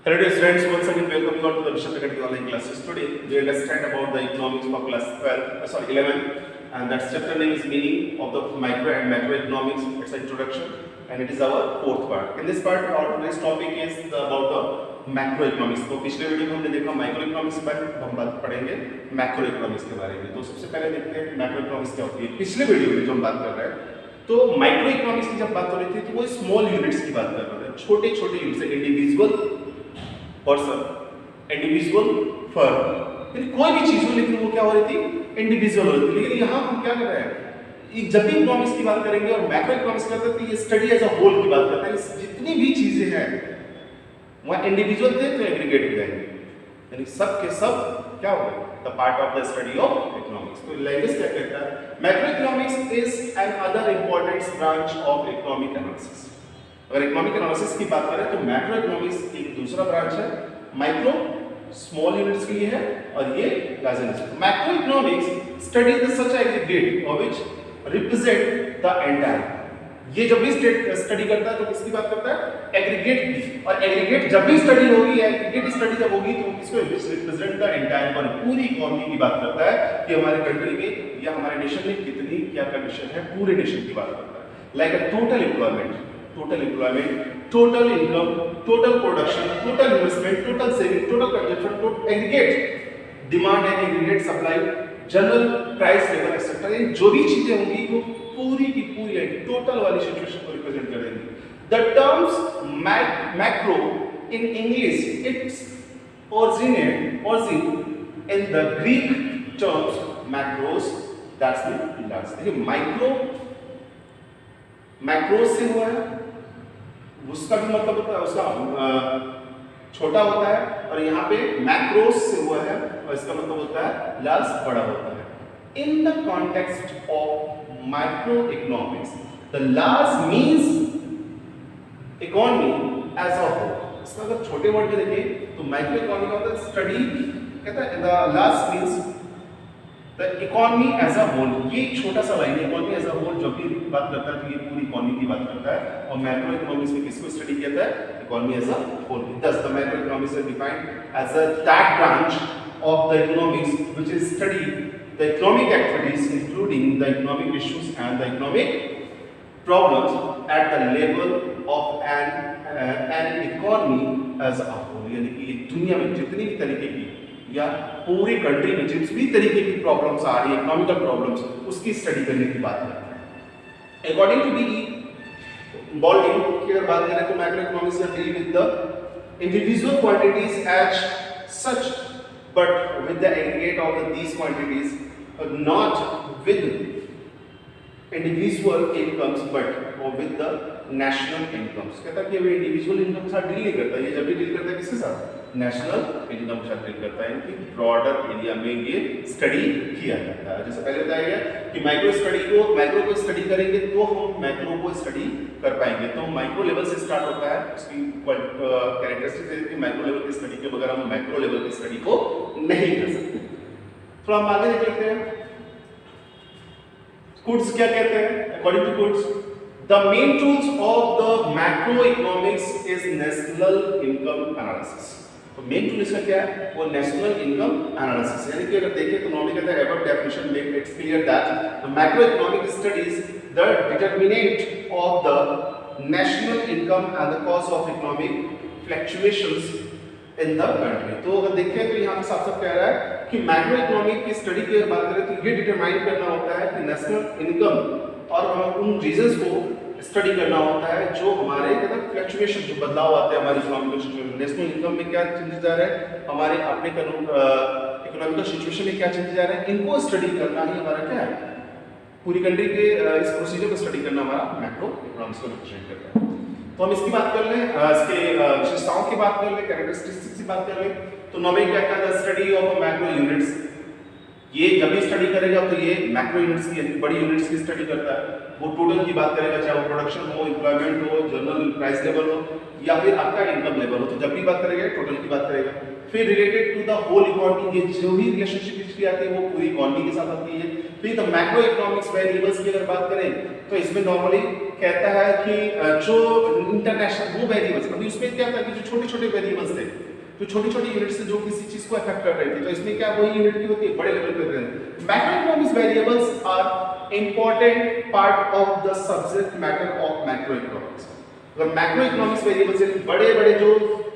Hello dear students, once again welcome you all to the Vishal Academy online classes. Today we understand about the economics for class 11 and that chapter name is meaning of the micro and macroeconomics. It's an introduction and it is our fourth part. In this part our today's topic is about the macroeconomics. तो पिछले video में हमने देखा microeconomics के बारे में, हम बात पढ़ेंगे मैक्रोइकोनॉमिक्स के बारे में. तो सबसे पहले देखते हैं मैक्रोइकोनॉमिक्स क्या होती है. पिछले वीडियो में जो हम बात कर रहे हैं तो माइक्रोइकोनॉमिक्स की जब बात हो रही थी तो वो स्मॉल यूनिट्स की बात कर रहे थे, छोटे छोटे units, individual person, individual firm, कोई भी चीज हो लेकिन वो क्या हो रही थी, इंडिविजुअल हो रही थी. लेकिन यहाँ हम क्या कर रहे हैं, जब भी इकोनॉमिक्स की बात करेंगे और मैक्रो इकोनॉमिक्स करते हैं तो ये स्टडी एज अ होल की बात करते हैं. जितनी भी चीजें हैं वहाँ इंडिविजुअल थे तो एग्रीगेट हो जाएंगे, यानी सब के सब क्या होगा, the part of the study of economics. तो लैंग्वेज क्या कहता है, macro economics is an other important branch of economic analysis. अगर इकोनॉमिक एनालिसिस की बात करें तो मैक्रो इकोनॉमिक्स एक दूसरा ब्रांच है. माइक्रो स्मॉल यूनिट्स के लिए है और ये large units. Macro economics study the such aggregate of which represent the entire. ये जब भी स्टडी करता है तो किसकी बात करता है, एग्रीगेट की. और एग्रीगेट जब भी स्टडी होगी, एग्रीगेट स्टडी जब होगी तो किसको रिप्रेजेंट द एंटायर, पर पूरी इकोनॉमी की बात करता है कि हमारे कंट्री में या हमारे नेशन में कितनी क्या कंडीशन है, पूरे नेशन की बात करता है. Like a total employment, total income, total production, total investment, total saving, total consumption, total aggregate demand and aggregate supply, general price level etc. ये जो भी चीजें होंगी वो पूरी की पूरी टोटल वाली सिचुएशन को रिप्रेजेंट करेंगी. The terms macro in English its origin in the Greek terms macros, that's the last. ये मैक्रो से हुआ है, उसका भी मतलब होता है, उसका छोटा होता है, और यहाँ पे मैक्रोस से हुआ है और इसका मतलब होता है लार्ज, बड़ा होता है. In the context of micro economics the large means economy as a whole. इसका अगर छोटे वर्ड में देखें तो माइक्रो इकोनॉमी का मतलब स्टडी कहता है the large means the economy as a whole. ये छोटा सा लाइन है, इकोनॉमी एज अ होल जब भी बात करता है तो ये पूरी इकोनॉमी की बात करता है. और मैक्रो इकोनॉमिक्स में किसको स्टडी किया है, economy as a whole. Thus the macroeconomics is defined as a that branch of the economics which is study the economic activities including the economic issues and the economic problems at the level of an economy as a whole. यानी कि दुनिया में जितनी भी तरीके की या पूरी कंट्री में जिस भी तरीके की प्रॉब्लम्स आ रही है, इकोनॉमिकल प्रॉब्लम्स, उसकी स्टडी करने की बात करते हैं. अकॉर्डिंग टू बी बॉल्डिंग की अगर बात करें तो macro economics deal with the individual quantities as such but with the aggregate of these quantities, not with individual incomes but with the national incomes. कहता है कि अभी इंडिविजुअल इनकम के साथ डील नहीं करता, ये जब भी डील करता है किसके साथ, नेशनल इनकम के साथ डील करता है. इनकी ब्रॉडर एरिया में ये स्टडी किया जाता है. जैसे पहले बताया गया कि माइक्रो को स्टडी करेंगे तो हम मैक्रो को स्टडी कर पाएंगे. तो माइक्रो लेवल से स्टार्ट होता है, उसकी कैरेक्टरिस्टिक्स है कि माइक्रो लेवल की स्टडी के बगैर हम मैक्रो लेवल की स्टडी को नहीं कर सकते. थोड़ा हम आगे निकलते हैं. कुड्स क्या कहते हैं, अकॉर्डिंग टू कुड्स the main tools of the macroeconomics is national income analysis. तो मेन टूल इसका क्या है, वो नेशनल इनकम एनालिसिस. यानी कि अगर देखें तो नॉर्मली कहता है above definition make it clear that the macroeconomic studies the determinant of the national income and the cause of economic fluctuations in the country. तो अगर देखें तो यहाँ पे साफ-साफ कह रहा है कि मैक्रो इकोनॉमिक की स्टडी की बात करें तो ये डिटरमाइन करना होता है कि नेशनल इनकम और हम उन रीजंस को स्टडी करना होता है जो हमारे कहते हैं फ्लक्चुएशन, जो बदलाव आते हैं हमारी इकोनॉमिकल सिचुएशन. नेशनल इनकम में क्या चेंजेस आ रहे हैं, हमारे अपने इकोनॉमिकल सिचुएशन में क्या चेंजेस आ रहे हैं, इनको स्टडी करना ही हमारा क्या है, पूरी कंट्री के इस प्रोसीजर को स्टडी करना हमारा मैक्रो इकोनॉमिक्स को रिप्रेजेंट करता है. तो हम इसकी बात कर लें, इसके विशेषताओं की बात कर लें, कैरेक्टरिस्टिक्स की बात कर लें. तो नॉर्मली क्या कहता है, स्टडी ऑफ मैक्रो यूनिट्स. ये जब भी स्टडी करेगा तो ये मैक्रो यूनिट्स की बड़ी यूनिट्स की स्टडी करता है. वो टोटल की बात करेगा, चाहे वो प्रोडक्शन हो, एम्प्लॉयमेंट हो, जनरल प्राइस लेवल हो या फिर आपका इनकम लेवल हो. तो जब भी बात करेगा टोटल की बात करेगा. फिर related to the whole economy, ये जो भी रिलेशनशिप इसकी आती है वो पूरी इकोनॉमी के साथ आती है. फिर द मैक्रो इकोनॉमिक्स वेरिएबल्स की अगर बात करें तो इसमें नॉर्मली कहता है कि जो इंटरनेशनल वो वेरिएबल्स, अभी उसमें क्या था कि जो छोटे छोटे वेरिएबल्स थे, जो छोटी छोटी यूनिट से जो किसी चीज को अफेक्ट कर रहे थे, तो इसमें क्या वही यूनिट की होती है, बड़े लेवल पे रहते हैं। Macroeconomics variables are important part of the subject matter of macroeconomics. अगर मैक्रोइकोनॉमिक्स वेरिएबल्स यानी बड़े बड़े जो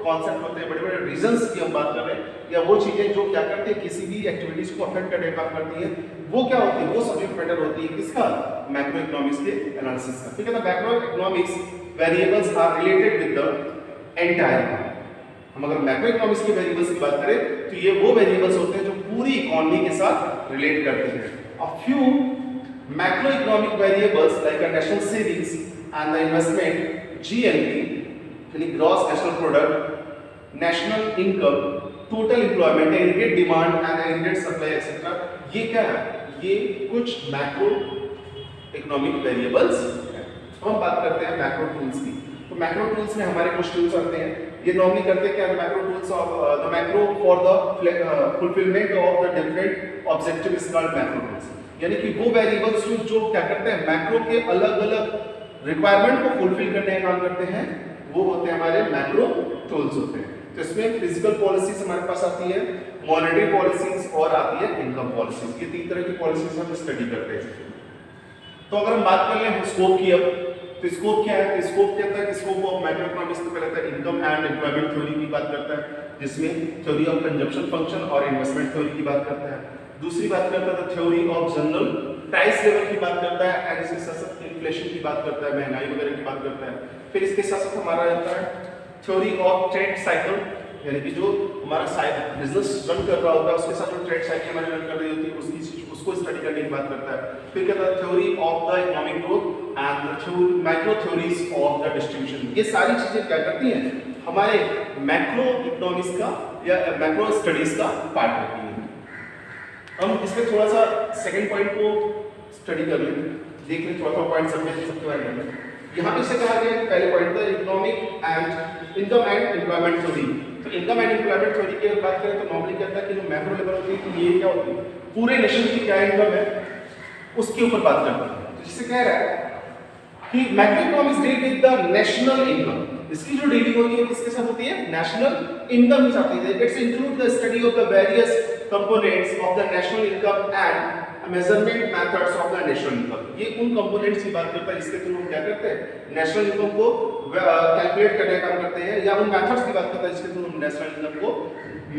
कॉन्सेप्ट होते हैं, बड़े बड़े रीजंस की हम बात कर रहे हैं, या वो चीजें जो क्या करती है किसी भी एक्टिविटीज को अफेक्ट करने का काम करती है, वो क्या होती है, वो सब्जेक्ट मैटर होती है किसका, मैक्रोइकोनॉमिक्स के एनालिसिस का। ठीक है ना, macroeconomics variables are related with the entire. हम अगर मैक्रोइकोनॉमिक्स के वेरिएबल्स की बात करें तो ये वो वेरिएबल्स होते हैं जो पूरी इकोनॉमी के साथ रिलेट करते हैं। A few macroeconomic variables like a national savings and the investment GNP यानी gross national product, national income, total employment, aggregate demand and aggregate supply etcetera, ये क्या है, ये कुछ मैक्रो इकोनॉमिक वेरिएबल्स हैं। तो हम बात करते हैं मैक्रो टूल्स की। तो मैक्रो टूल्स में हमारे कुछ टूल्स आते हैं। ये नॉर्मली करते क्या, macro tools of the macro for the fulfilment of the different objective is called macro tools, यानी कि वो वेरिएबल्स जो क्या करते हैं मैक्रो के अलग अलग रिक्वायरमेंट को फुलफिल करने का काम करते हैं, वो होते हैं हमारे मैक्रो टूल्स होते हैं। तो इसमें फिजिकल पॉलिसीज हमारे पास आती है, मॉनेटरी पॉलिसीज और आती है इनकम पॉलिसीज। ये तीन तरह की पॉलिसीज हम स्टडी करते हैं। तो अगर हम बात कर लें स्कोप की, अब तो स्कोप क्या है, स्कोप कहता है कि स्कोप ऑफ मैक्रोइकोनॉमिक्स तो पहले था इनकम एंड एम्प्लॉयमेंट थ्योरी की बात करता है, जिसमें थ्योरी ऑफ कंजम्पशन फंक्शन और इन्वेस्टमेंट थ्योरी की बात करता है। दूसरी बात करता है theory of general price level की बात करता है, एंड इसके साथ साथ इन्फ्लेशन की बात करता है, महंगाई वगैरह की बात करता है। फिर इसके साथ साथ हमारा आता है थ्योरी ऑफ ट्रेड साइकिल, यानी कि जो हमारा बिजनेस रन कर रहा होता है उसके साथ जो ट्रेड साइकिल हमारी रन कर रही होती है उसको स्टडी करने की बात करता है। फिर कहता है theory of the economic growth and the micro theories of the distribution. ये सारी चीजें क्या करती हैं, हमारे मैक्रो इकोनॉमिक्स का या मैक्रो स्टडीज का पार्ट होती है। हम इसमें थोड़ा सा सेकंड पॉइंट को स्टडी कर लें, देख लें थोड़ा सा पॉइंट सबके बारे में। यहाँ पे से कहा गया पहले पॉइंट था economic and income and employment theory. तो इनकम एंड एम्प्लॉयमेंट थ्योरी की बात करें तो नॉर्मली कहता है कि जो मैक्रो लेवल होती है तो ये क्या होती है, पूरे नेशन की क्या इनकम है उसके ऊपर बात करते हैं। तो जिससे कह रहा है कि macroeconomics deal with the national income, इसकी जो डीलिंग होती है किसके साथ होती है, नेशनल इनकम के साथ होती है। It's include the study of the various components of the national income and measurement methods of the national income. ये उन कंपोनेंट्स की बात करता है जिसके थ्रू हम क्या करते हैं, नेशनल इनकम को कैलकुलेट करने का काम करते हैं, या उन मेथड्स की बात करता है जिसके थ्रू हम नेशनल इनकम को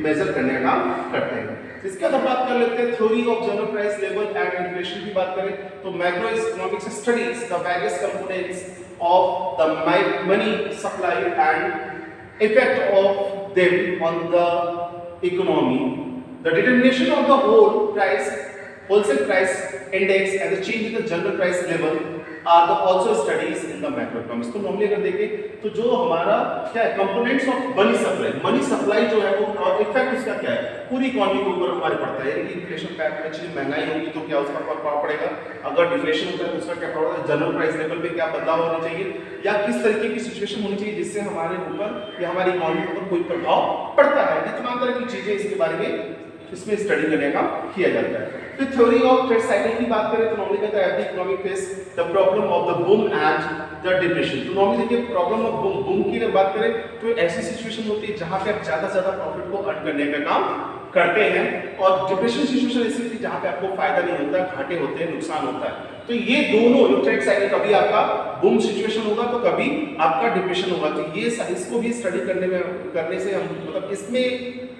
मेजर करने का काम करते हैं। इसके बाद बात कर लेते हैं theory of general price level and inflation की बात करें तो macro economics studies the various components of the money supply and effect of them on the economy, the determination of the wholesale price index and the change in the general price level are the also studies in the macroeconomics। तो normally अगर देखें तो जो हमारा क्या है components of money supply जो है वो इफेक्ट उसका क्या है पूरी इकोनॉमी के ऊपर हमारे पड़ता है। यानी इन्फ्लेशन पैट में चीज महंगाई होगी तो क्या उसका प्रभाव पड़ेगा, अगर डिफ्लेशन होता है तो उसका क्या प्रभाव पड़ेगा, जनरल प्राइस लेवल पे क्या बदलाव होना चाहिए, या किस तरीके की सिचुएशन होनी चाहिए जिससे हमारे ऊपर या हमारी इकोनॉमी के ऊपर कोई प्रभाव पड़ता है। ये तमाम तरह की चीजें इसके बारे में इसमें स्टडी करने का किया जाता है। फिर थ्योरी ऑफ ट्रेड साइकिल की बात करें तो नॉर्मली कहता है every economic face the problem of the boom and the depression. तो नॉर्मली देखिए प्रॉब्लम ऑफ बूम की अगर बात करें तो ऐसी सिचुएशन होती है जहां पे आप ज्यादा से ज्यादा प्रॉफिट को अर्न करने का काम करते हैं, और डिप्रेशन सिचुएशन ऐसी होती है जहां पे आपको फायदा नहीं होता, घाटे होते हैं, नुकसान होता है। तो ये दोनों जो ट्रेड साइकिल कभी आपका बूम सिचुएशन होगा तो कभी आपका डिप्रेशन होगा। तो ये इसको भी स्टडी करने से हम मतलब इसमें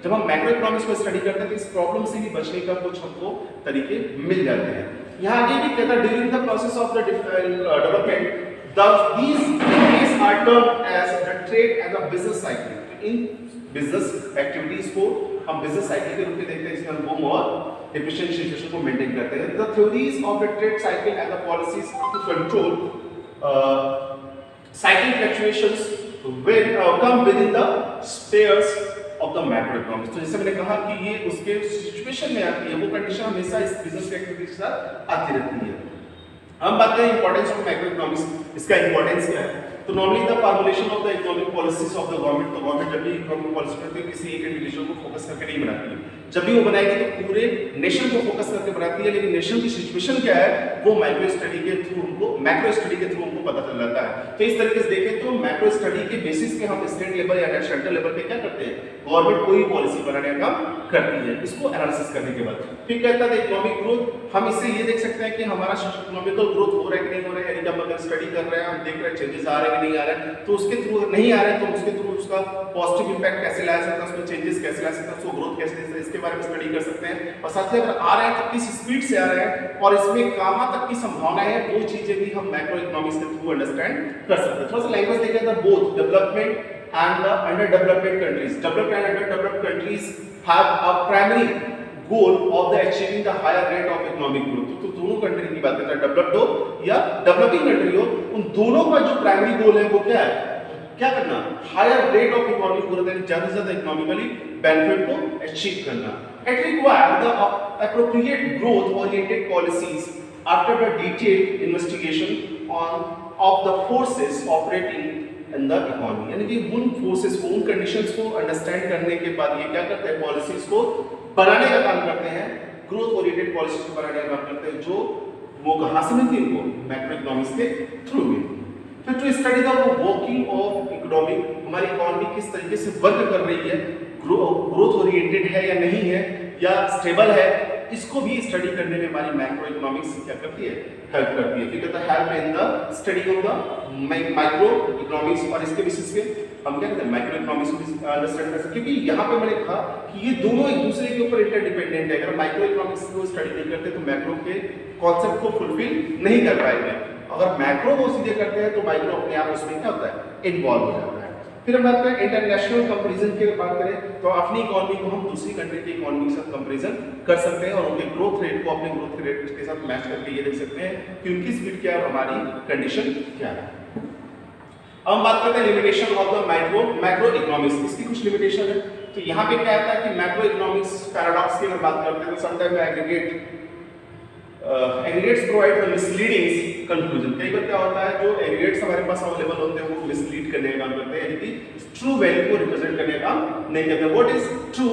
जब हम मैक्रो इकोनॉमिक्स को स्टडी करते हैं तो इस प्रॉब्लम से भी बचने का कुछ हमको तरीके मिल जाते हैं। यहाँ आगे भी कहता है during the process of the development these activities are termed as the trade and the business cycle। In business activities को हम बिजनेस साइकिल के रूप में देखते हैं जिसमें हम बूम और डिप्रेशन सिचुएशन को मेंटेन करते हैं। The theories of the trade cycle and the policies to control cycle fluctuations will come within the spheres of the macroeconomics। तो जैसे मैंने कहा कि ये उसके सिचुएशन में आती है, वो कंडीशन हमेशा इस बिजनेस एक्टिविटीज के साथ आती रहती है। हम बात करें इंपॉर्टेंस ऑफ मैक्रोइकोनॉमिक्स, इसका इंपॉर्टेंस क्या है। तो normally the formulation of the economic policies of the government, तो गवर्नमेंट जब भी इकोनॉमिक पॉलिसी करती है किसी एक इंडिविजुअल को फोकस करके नहीं बनाती है, जब भी वो बनाएगी तो पूरे नेशन को फोकस करके बनाती है, लेकिन नेशन की सिचुएशन क्या है वो मैक्रो स्टडी के थ्रू हमको पता चल जाता है। तो इस तरीके से देखें तो मैक्रो स्टडी के बेसिस पे हम स्टेट लेवल या सेंट्रल लेवल पे क्या करते हैं, गवर्नमेंट कोई पॉलिसी बनाने का काम करती है, इसको एनालिसिस करने के बाद। फिर कहता है इकोनॉमिक ग्रोथ, हम इससे ये देख सकते हैं कि हमारा इकोनॉमिकल ग्रोथ हो रहा है कि नहीं हो रहा है, यानी कि हम अगर स्टडी कर रहे हैं, हम देख रहे हैं चेंजेस आ रहे हैं कि नहीं आ रहे हैं, तो उसके थ्रू नहीं आ रहे हैं तो उसके थ्रू उसका पॉजिटिव इंपैक्ट कैसे लाया सकता है, उसमें चेंजेस कैसे ला सकता है, उसको ग्रोथ कैसे दे सकते हैं, इसके बारे में स्टडी कर सकते हैं। और साथ ही अगर आ रहे हैं तो किस स्पीड से आ रहे हैं और इसमें कहां तक की संभावना है, वो चीजें भी हम मैक्रो इकोनॉमिक्स के थ्रू अंडरस्टैंड कर सकते हैं। थोड़ा सा लैंग्वेज देखें तो both development and the underdeveloped countries, developed and underdeveloped countries have a primary goal of the achieving the higher rate of economic growth। तो दोनों कंट्री की बात करते हैं, डेवलप्ड हो या डेवलपिंग कंट्री हो, उन दोनों का जो प्राइमरी गोल है वो क्या है, क्या करना, higher rate of economic growth, यानी ज्यादा से ज्यादा इकोनॉमिकली बेनिफिट को अचीव करना। It requires the appropriate growth oriented policies after the detailed investigation of the forces operating in the economy, यानी कि उन फोर्सेस को, उन कंडीशंस को अंडरस्टैंड करने के बाद ये क्या करते हैं, पॉलिसीज को बनाने का काम करते हैं, ग्रोथ ओरिएंटेड पॉलिसीज को बनाने का काम करते हैं, जो वो कहां से मिलती है, इनको मैक्रो इकोनॉमिक्स के थ्रू मिलती है। फिर to study the working of economy, हमारी इकोनॉमी किस तरीके से वर्क कर रही है, ग्रोथ ओरिएंटेड है या नहीं है, या स्टेबल है, इसको भी स्टडी करने में हमारी मैक्रो इकोनॉमिक्स क्या करती है, हेल्प करती है। फिर कहता है help in the study of the micro economics, और इसके बेसिस पे हम क्या कहते हैं, मैक्रो इकोनॉमिक्स को अंडरस्टैंड कर सकते हैं, क्योंकि यहाँ पे मैंने कहा कि ये दोनों एक दूसरे के ऊपर इंटरडिपेंडेंट है। अगर माइक्रो इकोनॉमिक्स को स्टडी नहीं करते तो मैक्रो के कॉन्सेप्ट को फुलफिल नहीं कर पाएंगे, अगर मैक्रो को सीधे करते हैं तो माइक्रो अपने आप उसमें क्या होता है, इन्वॉल्व हो जाता है। फिर हम बात करें इंटरनेशनल कंपैरिजन की, बात करें तो अपनी इकोनॉमी को हम दूसरी कंट्री की इकोनॉमी के साथ कंपैरिजन कर सकते हैं और उनके ग्रोथ रेट को अपने ग्रोथ रेट के साथ मैच करके ये देख सकते हैं कि उनकी स्पीड क्या है और हमारी कंडीशन क्या है। अब हम बात करते हैं limitation of the macro economics, इसकी कुछ लिमिटेशन है। तो यहाँ पे क्या आता है कि मैक्रो इकोनॉमिक्स पैराडॉक्स की अगर बात करते हैं तो sometime aggregates provide the misleading conclusion. कई बार क्या होता है, जो एग्रीगेट्स हमारे पास अवेलेबल होते हैं वो मिसलीड करने का काम करते हैं, यानी कि ट्रू वैल्यू को रिप्रेजेंट करने का काम नहीं करते। What is true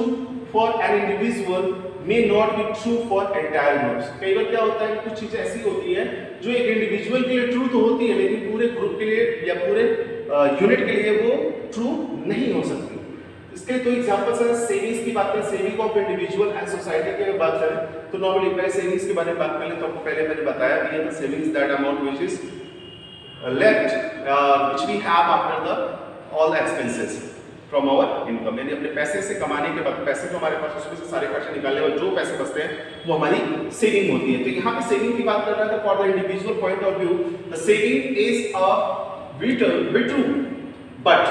for an individual may not be true for entire groups. कई बार क्या होता है कि कुछ चीजें ऐसी होती हैं जो एक इंडिविजुअल के लिए ट्रू तो होती है, लेकिन पूरे ग्रुप के लिए या पूरे यूनिट के लिए वो ट्रू नहीं हो सकती। इसके तो एग्जांपल्स हैं, सेविंग्स की बात करें, saving of individual and society की अगर बात करें तो नॉर्मली पहले सेविंग्स के बारे में बात कर लें तो आपको पहले मैंने बताया भी है, the savings that amount which is left which we have after the all expenses from our income, यानी अपने पैसे से कमाने के बाद पैसे तो हमारे पास, उसमें से सारे खर्चे निकालने और जो पैसे बचते हैं वो हमारी सेविंग होती है। तो यहाँ पे सेविंग की बात कर रहा है, for the individual point of view the saving is a bit true, but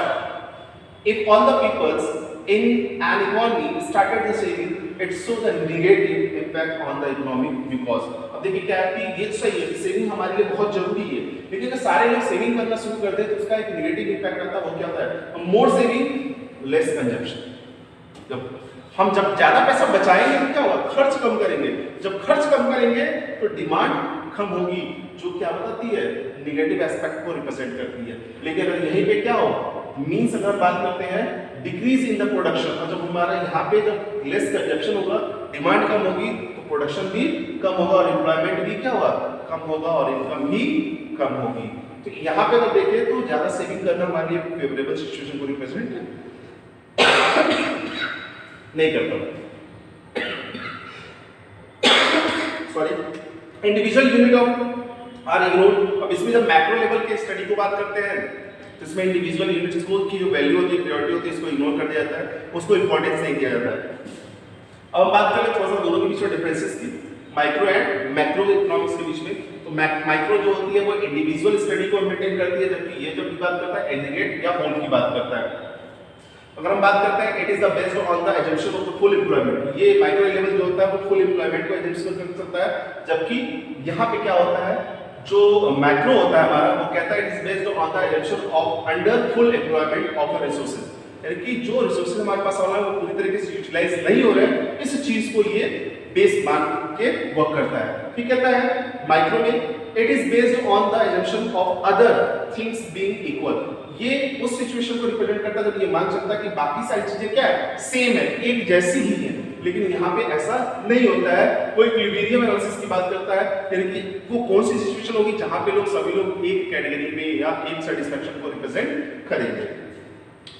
if all the peoples in an economy started the saving, it shows a negative impact on the economy because अब देखिए क्या है कि ये सही है कि saving हमारे लिए बहुत जरूरी है, लेकिन अगर सारे लोग सेविंग करना शुरू कर दे तो उसका एक नेगेटिव इम्पैक्ट आता है। वो क्या होता है, मोर सेविंग लेस कंजम्पशन। जब ज्यादा पैसा बचाएंगे तो क्या होगा, खर्च कम करेंगे, जब खर्च कम करेंगे तो डिमांड कम होगी, जो क्या बताती है, नेगेटिव एस्पेक्ट को रिप्रेजेंट करती है। लेकिन अगर यहीं पे क्या हो, मींस अगर बात करते हैं डिक्रीज इन द प्रोडक्शन, और जब हमारा यहाँ पे जब लेस कंजप्शन होगा, डिमांड कम होगी तो प्रोडक्शन भी कम होगा और एम्प्लॉयमेंट भी क्या होगा, कम होगा और इनकम भी कम होगी। तो यहाँ पे अगर देखें तो ज्यादा सेविंग करना हमारे लिए फेवरेबल सिचुएशन को रिप्रेजेंट नहीं करता। Sorry, individual unit of are ignored. अब इसमें जब मैक्रो लेवल के स्टडी को बात करते हैं तो इसमें इंडिविजुअल यूनिट्स को की जो वैल्यू होती है, प्रायोरिटी होती है, इसको इग्नोर कर दिया जाता है, उसको इंपॉर्टेंस नहीं दिया जाता है। अब बात करें थोड़ा सा दोनों के बीच में डिफरेंसेस की, माइक्रो एंड मैक्रो इकोनॉमिक्स के बीच में। तो माइक्रो जो होती है वो इंडिविजुअल स्टडी को मेंटेन करती है, जबकि ये जो भी बात करता है एग्रीगेट या होल की बात करता है। अगर हम बात करते हैं, it is the based on the assumption of the full employment. ये माइक्रो लेवल जो होता है वो फुल एम्प्लॉयमेंट को एजम्पशन कर सकता है, जबकि यहाँ पे क्या होता है, जो मैक्रो होता है हमारा, वो कहता है it is based on the assumption of under full employment of resources, यानी कि जो रिसोर्सेज हमारे पास आ रहा है वो पूरी तरीके से यूटिलाइज नहीं हो रहे हैं, इस चीज को ये बेस मान के वर्क करता है। फिर कहता है माइक्रो में it is based on the assumption of other things being equal. ये उस सिचुएशन को रिप्रेजेंट करता है जब ये मान सकता है कि बाकी सारी चीजें क्या है, सेम है, एक जैसी ही है, लेकिन यहाँ पे ऐसा नहीं होता है। कोई इक्विलिब्रियम एनालिसिस की बात करता है, यानी कि वो कौन सी सिचुएशन होगी जहां पे लोग सभी लोग एक कैटेगरी में या एक सेटिस्फैक्शन को रिप्रेजेंट करेंगे।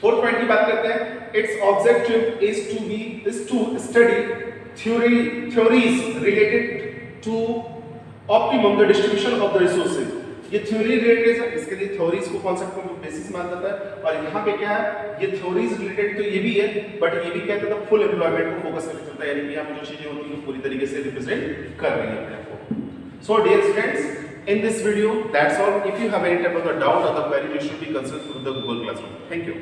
फोर्थ पॉइंट की बात करते हैं, its objective is to study theories related to optimum the distribution of the resources। ये थ्योरी रिलेटेड है, इसके लिए थ्योरीज को कॉन्सेप्ट को बेसिस माना जाता है। और यहाँ पे क्या है, ये थ्योरीज रिलेटेड तो ये भी है, बट ये भी कहते हैं फुल एम्प्लॉयमेंट को फोकस करके चलता है, यानी कि यहाँ पे जो चीजें होती हैं पूरी तरीके से रिप्रेजेंट कर रही है अपने आप को। So dear students, in this video that's all. If you have any type of a doubt or the query, you should be consulted with the Google Classroom. Thank you.